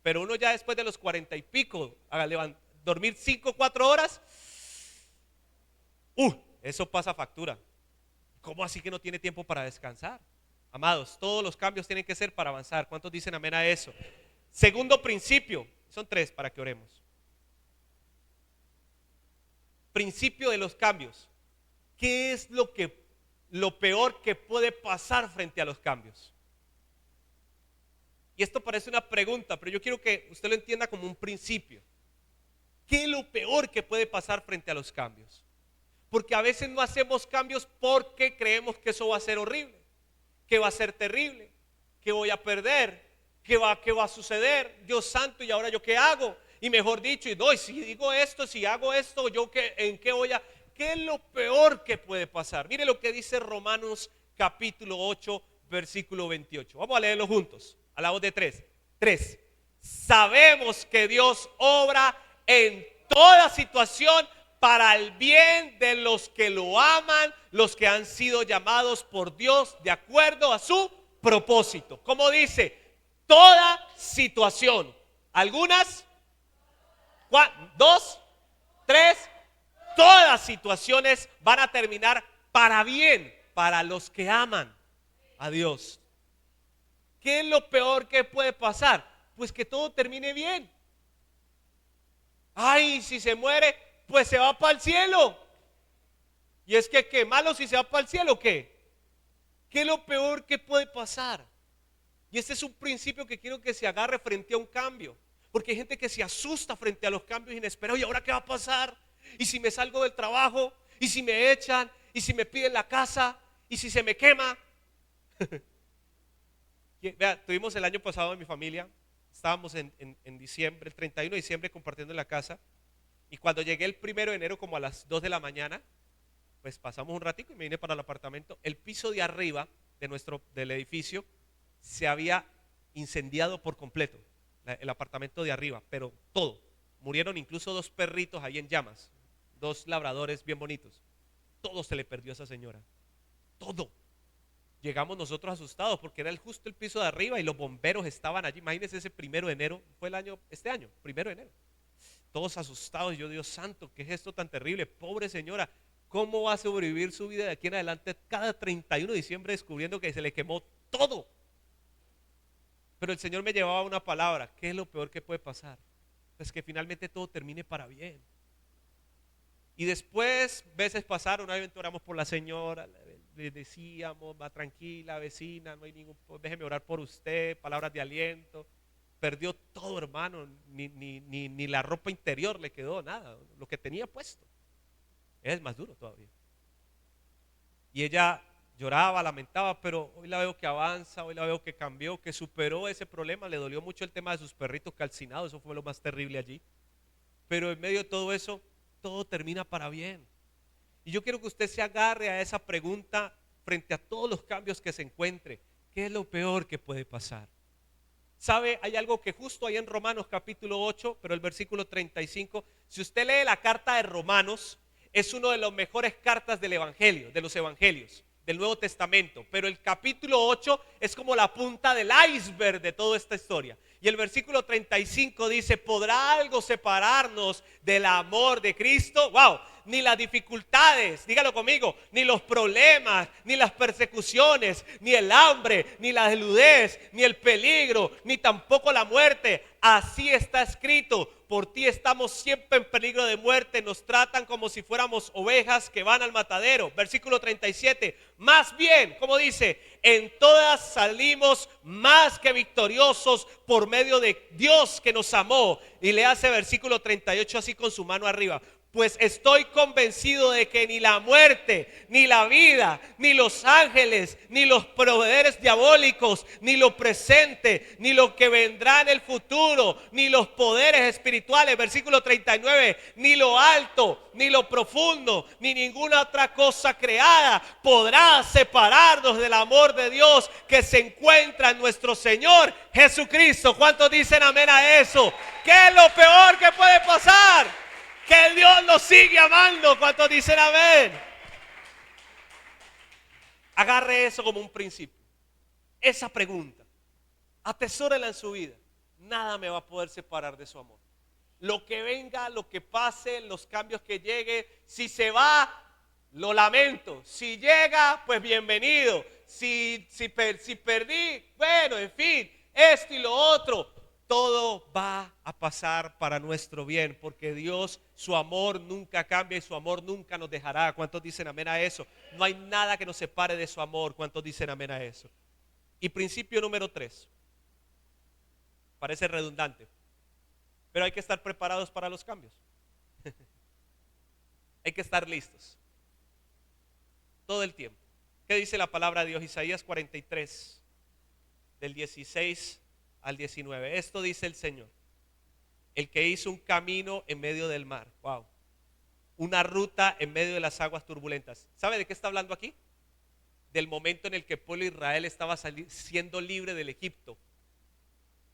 S1: Pero uno ya después de los 40 y pico, dormir 5 o 4 horas, eso pasa factura. ¿Cómo así que no tiene tiempo para descansar? Amados, todos los cambios tienen que ser para avanzar. ¿Cuántos dicen amén a eso? Segundo principio, son 3 para que oremos. Principio de los cambios. ¿Qué es lo peor que puede pasar frente a los cambios? Y esto parece una pregunta, pero yo quiero que usted lo entienda como un principio. ¿Qué es lo peor que puede pasar frente a los cambios? Porque a veces no hacemos cambios porque creemos que eso va a ser horrible, que va a ser terrible, que voy a perder, que va a suceder. Dios santo, ¿y ahora yo qué hago? Y mejor dicho, y si digo esto, si hago esto, ¿en qué voy a? ¿Qué es lo peor que puede pasar? Mire lo que dice Romanos capítulo 8, versículo 28. Vamos a leerlo juntos, a la voz de 3. 3. Sabemos que Dios obra en toda situación para el bien de los que lo aman, los que han sido llamados por Dios de acuerdo a su propósito. Como dice, toda situación. Algunas, 2, 3, todas situaciones van a terminar para bien, para los que aman a Dios. ¿Qué es lo peor que puede pasar? Pues que todo termine bien. Ay, si se muere, pues se va para el cielo. Y es que qué malo si se va para el cielo, ¿qué? ¿Qué es lo peor que puede pasar? Y este es un principio que quiero que se agarre frente a un cambio. Porque hay gente que se asusta frente a los cambios inesperados. ¿Y ahora qué va a pasar? ¿Y si me salgo del trabajo? ¿Y si me echan? ¿Y si me piden la casa? ¿Y si se me quema? Vea, tuvimos el año pasado en mi familia, estábamos en diciembre, el 31 de diciembre compartiendo en la casa. Y cuando llegué el 1 de enero como a las 2 de la mañana, pues pasamos un ratico y me vine para el apartamento. El piso de arriba del edificio se había incendiado por completo, el apartamento de arriba, pero todo. Murieron incluso 2 perritos ahí en llamas, 2 labradores bien bonitos. Todo se le perdió a esa señora, todo. Llegamos nosotros asustados porque era justo el piso de arriba y los bomberos estaban allí. Imagínense ese 1 de enero, fue este año, 1 de enero. Todos asustados, yo, Dios santo, ¿qué es esto tan terrible? Pobre señora, ¿cómo va a sobrevivir su vida de aquí en adelante cada 31 de diciembre descubriendo que se le quemó todo? Pero el Señor me llevaba una palabra, ¿qué es lo peor que puede pasar? Pues que finalmente todo termine para bien. Y después, veces pasaron, obviamente oramos por la señora, le decíamos, va tranquila, vecina, no hay déjeme orar por usted, palabras de aliento. Perdió todo, hermano, ni la ropa interior le quedó, nada, lo que tenía puesto. Es más duro todavía. Y ella lloraba, lamentaba, pero hoy la veo que avanza, hoy la veo que cambió, que superó ese problema. Le dolió mucho el tema de sus perritos calcinados, eso fue lo más terrible allí. Pero en medio de todo eso, todo termina para bien. Y yo quiero que usted se agarre a esa pregunta frente a todos los cambios que se encuentre. ¿Qué es lo peor que puede pasar? ¿Sabe? Hay algo que justo ahí en Romanos capítulo 8, pero el versículo 35, si usted lee la carta de Romanos, es una de las mejores cartas del Evangelio, de los Evangelios, del Nuevo Testamento. Pero el capítulo 8 es como la punta del iceberg de toda esta historia. Y el versículo 35 dice, ¿podrá algo separarnos del amor de Cristo? ¡Wow! Ni las dificultades, dígalo conmigo, ni los problemas, ni las persecuciones, ni el hambre, ni la desnudez, ni el peligro, ni tampoco la muerte. Así está escrito, por ti estamos siempre en peligro de muerte, nos tratan como si fuéramos ovejas que van al matadero. Versículo 37, más bien, como dice, en todas salimos más que victoriosos por medio de Dios que nos amó. Y le hace versículo 38 así con su mano arriba. Pues estoy convencido de que ni la muerte, ni la vida, ni los ángeles, ni los poderes diabólicos, ni lo presente, ni lo que vendrá en el futuro, ni los poderes espirituales, versículo 39, ni lo alto, ni lo profundo, ni ninguna otra cosa creada podrá separarnos del amor de Dios que se encuentra en nuestro Señor Jesucristo. ¿Cuántos dicen amén a eso? ¿Qué es lo peor que puede pasar? Que Dios nos sigue amando. ¿Cuántos dicen amén? Agarre eso como un principio. Esa pregunta, atesórela en su vida. Nada me va a poder separar de su amor. Lo que venga, lo que pase, los cambios que llegue. Si se va, lo lamento. Si llega, pues bienvenido. Si perdí, bueno, en fin, esto y lo otro. Todo va a pasar para nuestro bien, porque Dios, su amor nunca cambia y su amor nunca nos dejará. ¿Cuántos dicen amén a eso? No hay nada que nos separe de su amor. ¿Cuántos dicen amén a eso? Y principio número 3. Parece redundante, pero hay que estar preparados para los cambios. Hay que estar listos todo el tiempo. ¿Qué dice la palabra de Dios? Isaías 43, del 16 al 19. Esto dice el Señor, el que hizo un camino en medio del mar. Wow. Una ruta en medio de las aguas turbulentas. ¿Sabe de qué está hablando aquí? Del momento en el que el pueblo de Israel estaba siendo libre del Egipto.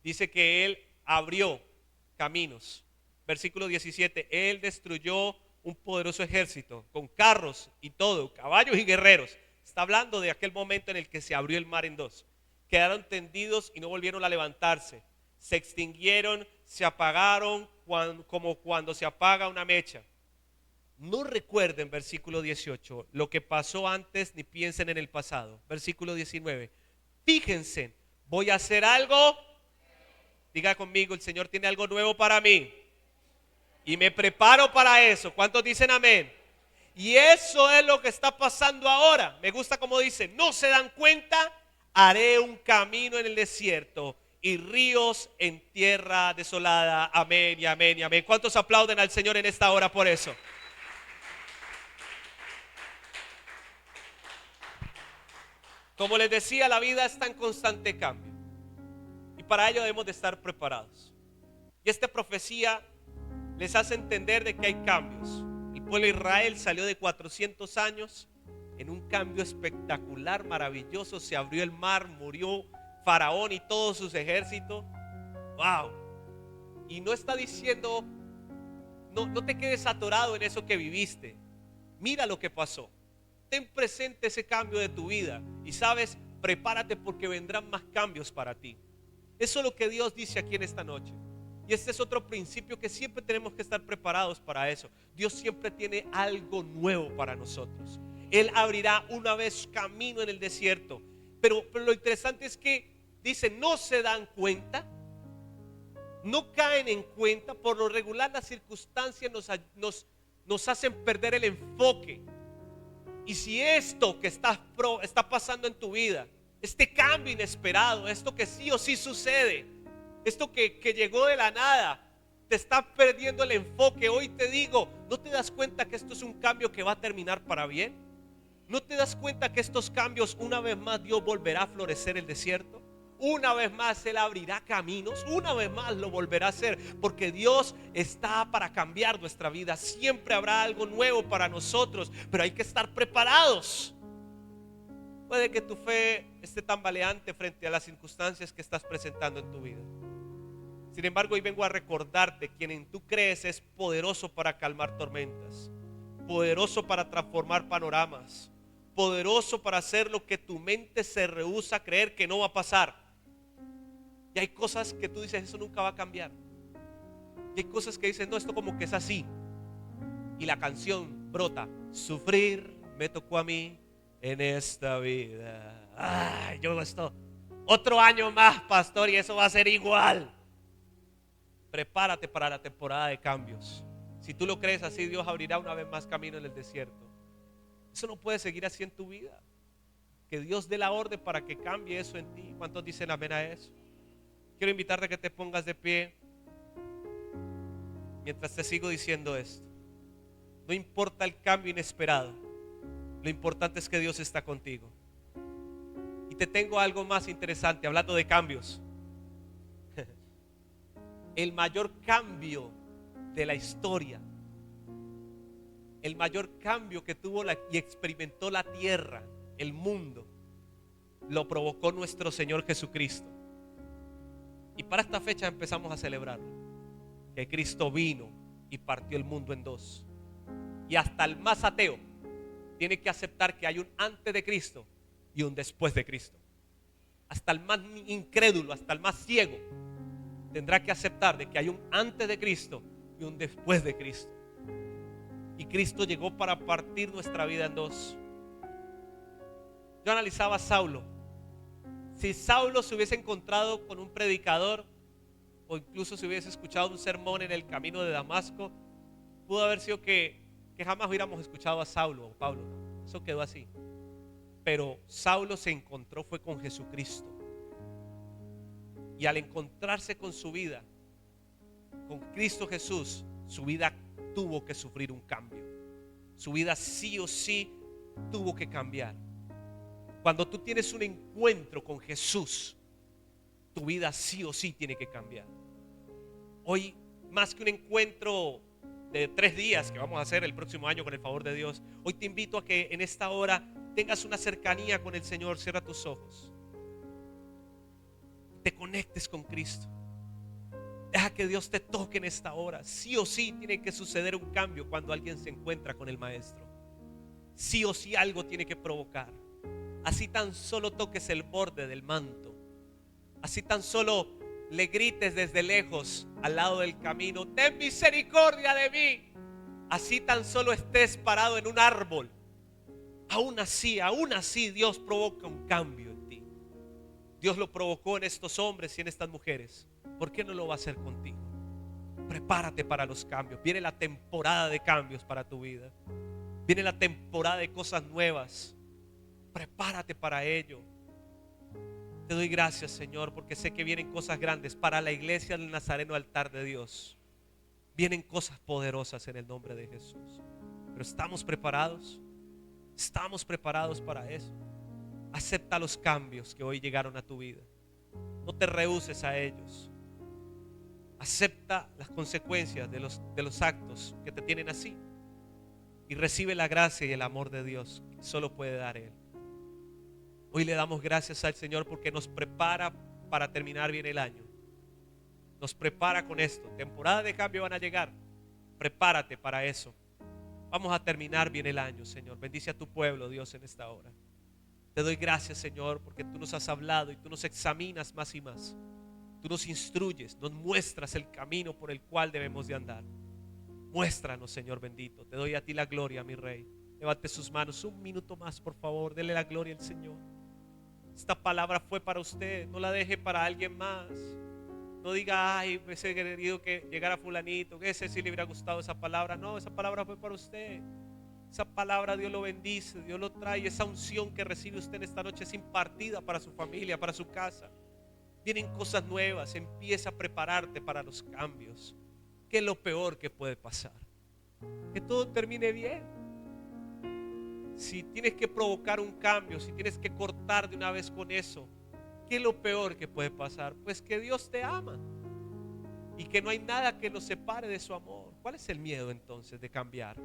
S1: Dice que Él abrió caminos. Versículo 17, Él destruyó un poderoso ejército con carros y todo, caballos y guerreros. Está hablando de aquel momento en el que se abrió el mar en dos. Quedaron tendidos y no volvieron a levantarse. Se extinguieron, se apagaron como cuando se apaga una mecha. No recuerden, versículo 18, lo que pasó antes ni piensen en el pasado. Versículo 19, fíjense, voy a hacer algo. Diga conmigo, el Señor tiene algo nuevo para mí. Y me preparo para eso. ¿Cuántos dicen amén? Y eso es lo que está pasando ahora. Me gusta como dice, ¿no se dan cuenta? Haré un camino en el desierto y ríos en tierra desolada. Amén y amén y amén. ¿Cuántos aplauden al Señor en esta hora por eso? Como les decía, la vida está en constante cambio. Y para ello debemos de estar preparados. Y esta profecía les hace entender de que hay cambios. El pueblo de Israel salió de 400 años en un cambio espectacular, maravilloso. Se abrió el mar, murió Faraón y todos sus ejércitos. Wow. Y no está diciendo, no te quedes atorado en eso que viviste. Mira lo que pasó. Ten presente ese cambio de tu vida. Y sabes, prepárate porque vendrán más cambios para ti. Eso es lo que Dios dice aquí en esta noche. Y este es otro principio que siempre tenemos que estar preparados para eso. Dios siempre tiene algo nuevo para nosotros. Él abrirá una vez camino en el desierto. Pero lo interesante es que dice, no se dan cuenta, no caen en cuenta. Por lo regular las circunstancias nos hacen perder el enfoque. Y si esto que está pasando en tu vida, este cambio inesperado, esto que sí o sí sucede, esto que llegó de la nada, te estás perdiendo el enfoque. Hoy te digo, ¿no te das cuenta que esto es un cambio que va a terminar para bien? ¿No te das cuenta que estos cambios, una vez más, Dios volverá a florecer el desierto? Una vez más Él abrirá caminos, una vez más lo volverá a hacer, porque Dios está para cambiar nuestra vida. Siempre habrá algo nuevo para nosotros, pero hay que estar preparados. Puede que tu fe esté tambaleante frente a las circunstancias que estás presentando en tu vida. Sin embargo, hoy vengo a recordarte: quien en tú crees es poderoso para calmar tormentas, poderoso para transformar panoramas, poderoso para hacer lo que tu mente se rehúsa a creer que no va a pasar. Y hay cosas que tú dices, eso nunca va a cambiar. Y hay cosas que dices, no, esto como que es así. Y la canción brota: sufrir me tocó a mí en esta vida. Ay, yo esto, otro año más, pastor, y eso va a ser igual. Prepárate para la temporada de cambios. Si tú lo crees así, Dios abrirá una vez más camino en el desierto. Eso no puede seguir así en tu vida. Que Dios dé la orden para que cambie eso en ti. ¿Cuántos dicen amén a eso? Quiero invitarte a que te pongas de pie mientras te sigo diciendo esto. No importa el cambio inesperado, lo importante es que Dios está contigo. Y te tengo algo más interesante, hablando de cambios. El mayor cambio de la historia, el mayor cambio que tuvo y experimentó la tierra, el mundo, lo provocó nuestro Señor Jesucristo. Y para esta fecha empezamos a celebrarlo, que Cristo vino y partió el mundo en dos. Y hasta el más ateo tiene que aceptar que hay un antes de Cristo y un después de Cristo. Hasta el más incrédulo, hasta el más ciego, tendrá que aceptar de que hay un antes de Cristo y un después de Cristo. Y Cristo llegó para partir nuestra vida en dos. Yo analizaba a Saulo. Si Saulo se hubiese encontrado con un predicador, o incluso si hubiese escuchado un sermón en el camino de Damasco, pudo haber sido que jamás hubiéramos escuchado a Saulo o Pablo. Eso quedó así. Pero Saulo se encontró fue con Jesucristo. Y al encontrarse con su vida, con Cristo Jesús, su vida tuvo que sufrir un cambio. Su vida sí o sí tuvo que cambiar. Cuando tú tienes un encuentro con Jesús, tu vida sí o sí tiene que cambiar. Hoy, más que un encuentro de 3 días que vamos a hacer el próximo año con el favor de Dios, hoy te invito a que en esta hora tengas una cercanía con el Señor. Cierra tus ojos, te conectes con Cristo. Deja que Dios te toque en esta hora. Sí o sí tiene que suceder un cambio cuando alguien se encuentra con el Maestro. Sí o sí algo tiene que provocar. Así tan solo toques el borde del manto, así tan solo le grites desde lejos al lado del camino: ten misericordia de mí. Así tan solo estés parado en un árbol, aún así Dios provoca un cambio en ti. Dios lo provocó en estos hombres y en estas mujeres. ¿Por qué no lo va a hacer contigo? Prepárate para los cambios. Viene la temporada de cambios para tu vida. Viene la temporada de cosas nuevas. Prepárate para ello. Te doy gracias, Señor, porque sé que vienen cosas grandes para la iglesia del Nazareno Altar de Dios. Vienen cosas poderosas en el nombre de Jesús. Pero estamos preparados. Estamos preparados para eso. Acepta los cambios que hoy llegaron a tu vida. No te rehúses a ellos. Acepta las consecuencias de los actos que te tienen así. Y recibe la gracia y el amor de Dios que solo puede dar Él. Hoy le damos gracias al Señor porque nos prepara para terminar bien el año. Nos prepara con esto. Temporada de cambio van a llegar. Prepárate para eso. Vamos a terminar bien el año, Señor. Bendice a tu pueblo, Dios, en esta hora. Te doy gracias, Señor, porque tú nos has hablado y tú nos examinas más y más. Tú nos instruyes, nos muestras el camino por el cual debemos de andar. Muéstranos, Señor bendito. Te doy a ti la gloria, mi Rey. Levante sus manos un minuto más, por favor. Dele la gloria al Señor. Esta palabra fue para usted. No la deje para alguien más. No diga: ay, me hubiese querido que llegara fulanito, que ese sí le hubiera gustado esa palabra. No, esa palabra fue para usted. Esa palabra Dios lo bendice, Dios lo trae. Esa unción que recibe usted en esta noche es impartida para su familia, para su casa. Vienen cosas nuevas. Empieza a prepararte para los cambios. ¿Qué es lo peor que puede pasar? Que todo termine bien. Si tienes que provocar un cambio, si tienes que cortar de una vez con eso, ¿qué es lo peor que puede pasar? Pues que Dios te ama y que no hay nada que nos separe de su amor. ¿Cuál es el miedo entonces de cambiar?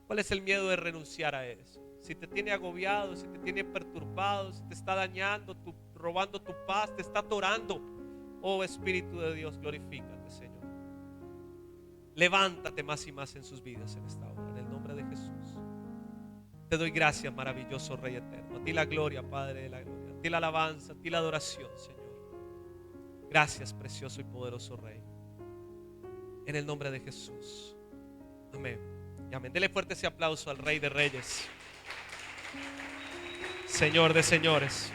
S1: ¿Cuál es el miedo de renunciar a eso? Si te tiene agobiado, si te tiene perturbado, si te está dañando, robando tu paz, te está atorando, oh Espíritu de Dios, glorifícate, Señor. Levántate más y más en sus vidas en esta hora, en el nombre de Jesús. Te doy gracias, maravilloso Rey eterno. A ti la gloria, Padre de la gloria. A ti la alabanza, a ti la adoración, Señor. Gracias, precioso y poderoso Rey. En el nombre de Jesús. Amén. Y amén. Dele fuerte ese aplauso al Rey de Reyes, Señor de señores.